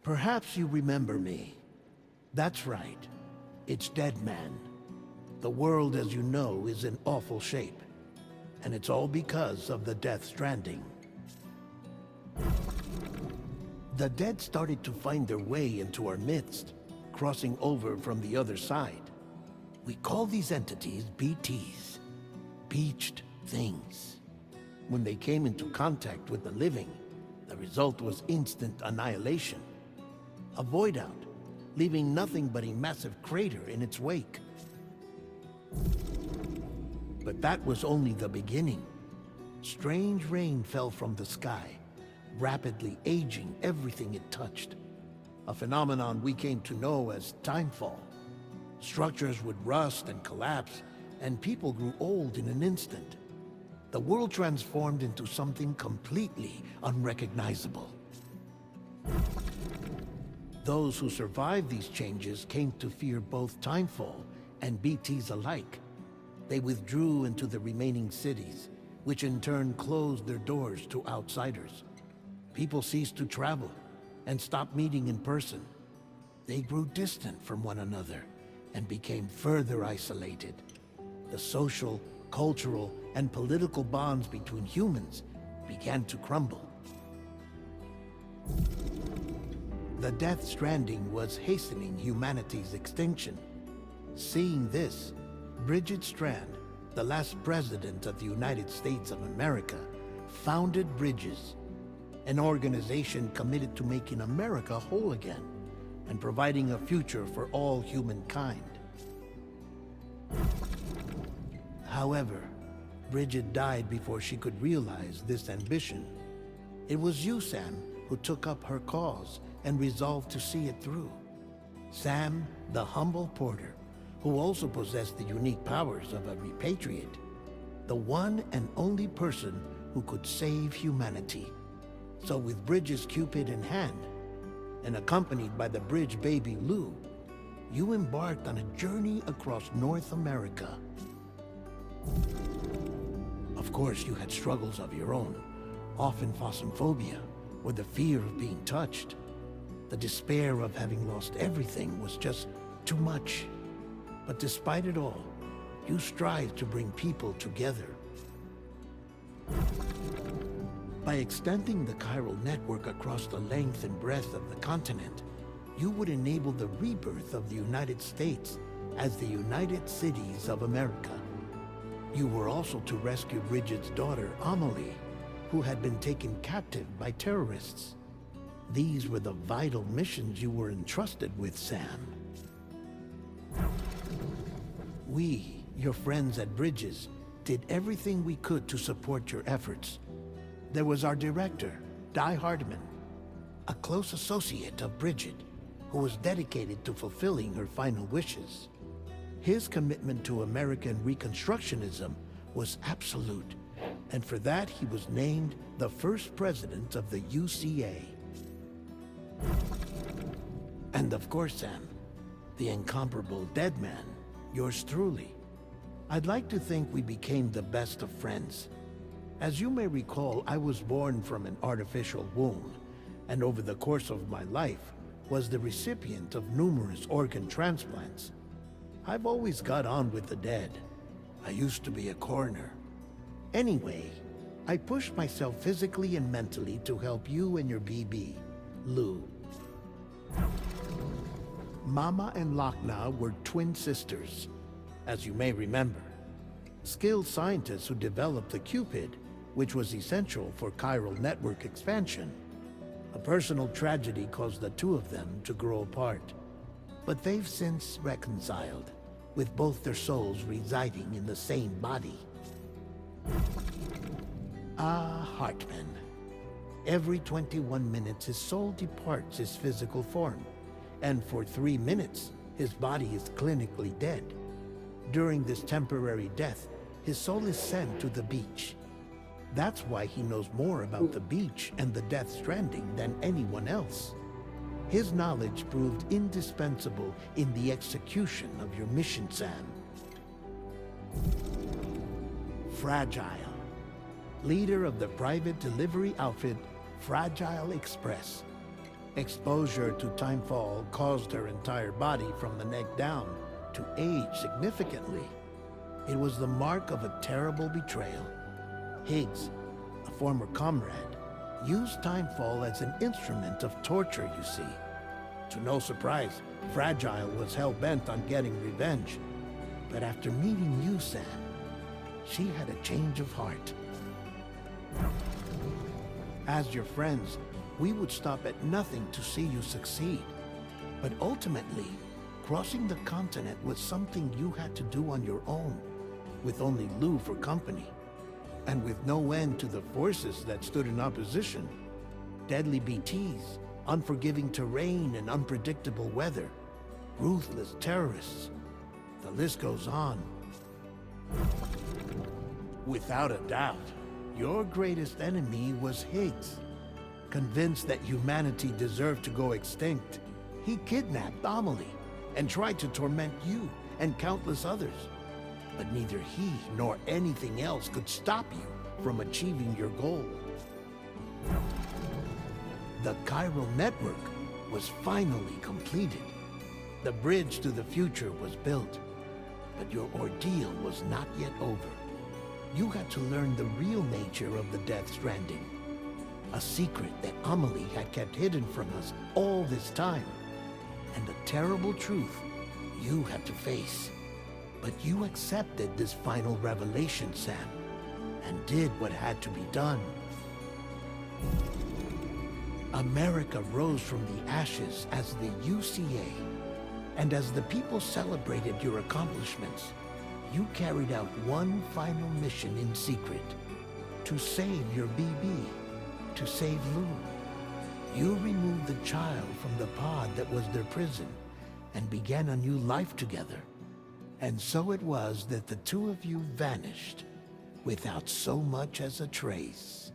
Perhaps you remember me. That's right. It's Dead Man. The world, as you know, is in awful shape. And it's all because of the Death Stranding. The dead started to find their way into our midst, crossing over from the other side. We call these entities BTs, Beached Things. When they came into contact with the living, the result was instant annihilation. A void out, leaving nothing but a massive crater in its wake. But that was only the beginning. Strange rain fell from the sky, rapidly aging everything it touched. A phenomenon we came to know as timefall. Structures would rust and collapse, and people grew old in an instant. The world transformed into something completely unrecognizable. Those who survived these changes came to fear both timefall and BTs alike. They withdrew into the remaining cities, which in turn closed their doors to outsiders. People ceased to travel and stopped meeting in person. They grew distant from one another and became further isolated. The social, cultural, and political bonds between humans began to crumble. The Death Stranding was hastening humanity's extinction. Seeing this, Bridget Strand, the last president of the United States of America, founded Bridges, an organization committed to making America whole again and providing a future for all humankind. However, Bridget died before she could realize this ambition. It was you, Sam, who took up her cause and resolved to see it through. Sam, the humble porter, who also possessed the unique powers of a repatriate, the one and only person who could save humanity. So with Bridges' Cupid in hand, and accompanied by the bridge baby Lou, you embarked on a journey across North America. Of course, you had struggles of your own, often phasmophobia, or the fear of being touched. The despair of having lost everything was just too much. But despite it all, you strive to bring people together. By extending the chiral network across the length and breadth of the continent, you would enable the rebirth of the United States as the United Cities of America. You were also to rescue Bridget's daughter, Amelie, who had been taken captive by terrorists. These were the vital missions you were entrusted with, Sam. We, your friends at Bridges, did everything we could to support your efforts. There was our director, Di Hardman, a close associate of Bridget, who was dedicated to fulfilling her final wishes. His commitment to American Reconstructionism was absolute, and for that he was named the first president of the UCA. And of course, Sam, the incomparable Dead Man, yours truly. I'd like to think we became the best of friends. As you may recall, I was born from an artificial womb, and over the course of my life was the recipient of numerous organ transplants. I've always got on with the dead. I used to be a coroner. Anyway, I pushed myself physically and mentally to help you and your BB, Lou. Mama and Lakna were twin sisters, as you may remember. Skilled scientists who developed the Cupid, which was essential for chiral network expansion. A personal tragedy caused the two of them to grow apart. But they've since reconciled, with both their souls residing in the same body. Ah, Hartman. Every 21 minutes his soul departs his physical form, and for 3 minutes his body is clinically dead. During this temporary death, his soul is sent to the beach. That's why he knows more about the beach and the Death Stranding than anyone else. His knowledge proved indispensable in the execution of your mission, Sam. Fragile, leader of the private delivery outfit Fragile Express. Exposure to timefall caused her entire body from the neck down to age significantly. It was the mark of a terrible betrayal. Higgs, a former comrade, used timefall as an instrument of torture, you see. To no surprise, Fragile was hell-bent on getting revenge. But after meeting you, Sam, she had a change of heart. As your friends, we would stop at nothing to see you succeed. But ultimately, crossing the continent was something you had to do on your own, with only Lou for company, and with no end to the forces that stood in opposition. Deadly BTs, unforgiving terrain and unpredictable weather, ruthless terrorists. The list goes on. Without a doubt, your greatest enemy was Higgs. Convinced that humanity deserved to go extinct, he kidnapped Amelie and tried to torment you and countless others. But neither he nor anything else could stop you from achieving your goal. The chiral network was finally completed. The bridge to the future was built, but your ordeal was not yet over. You had to learn the real nature of the Death Stranding, a secret that Amelie had kept hidden from us all this time, and a terrible truth you had to face. But you accepted this final revelation, Sam, and did what had to be done. America rose from the ashes as the UCA, and as the people celebrated your accomplishments, you carried out one final mission in secret, to save your BB, to save Lou. You removed the child from the pod that was their prison, and began a new life together. And so it was that the two of you vanished, without so much as a trace.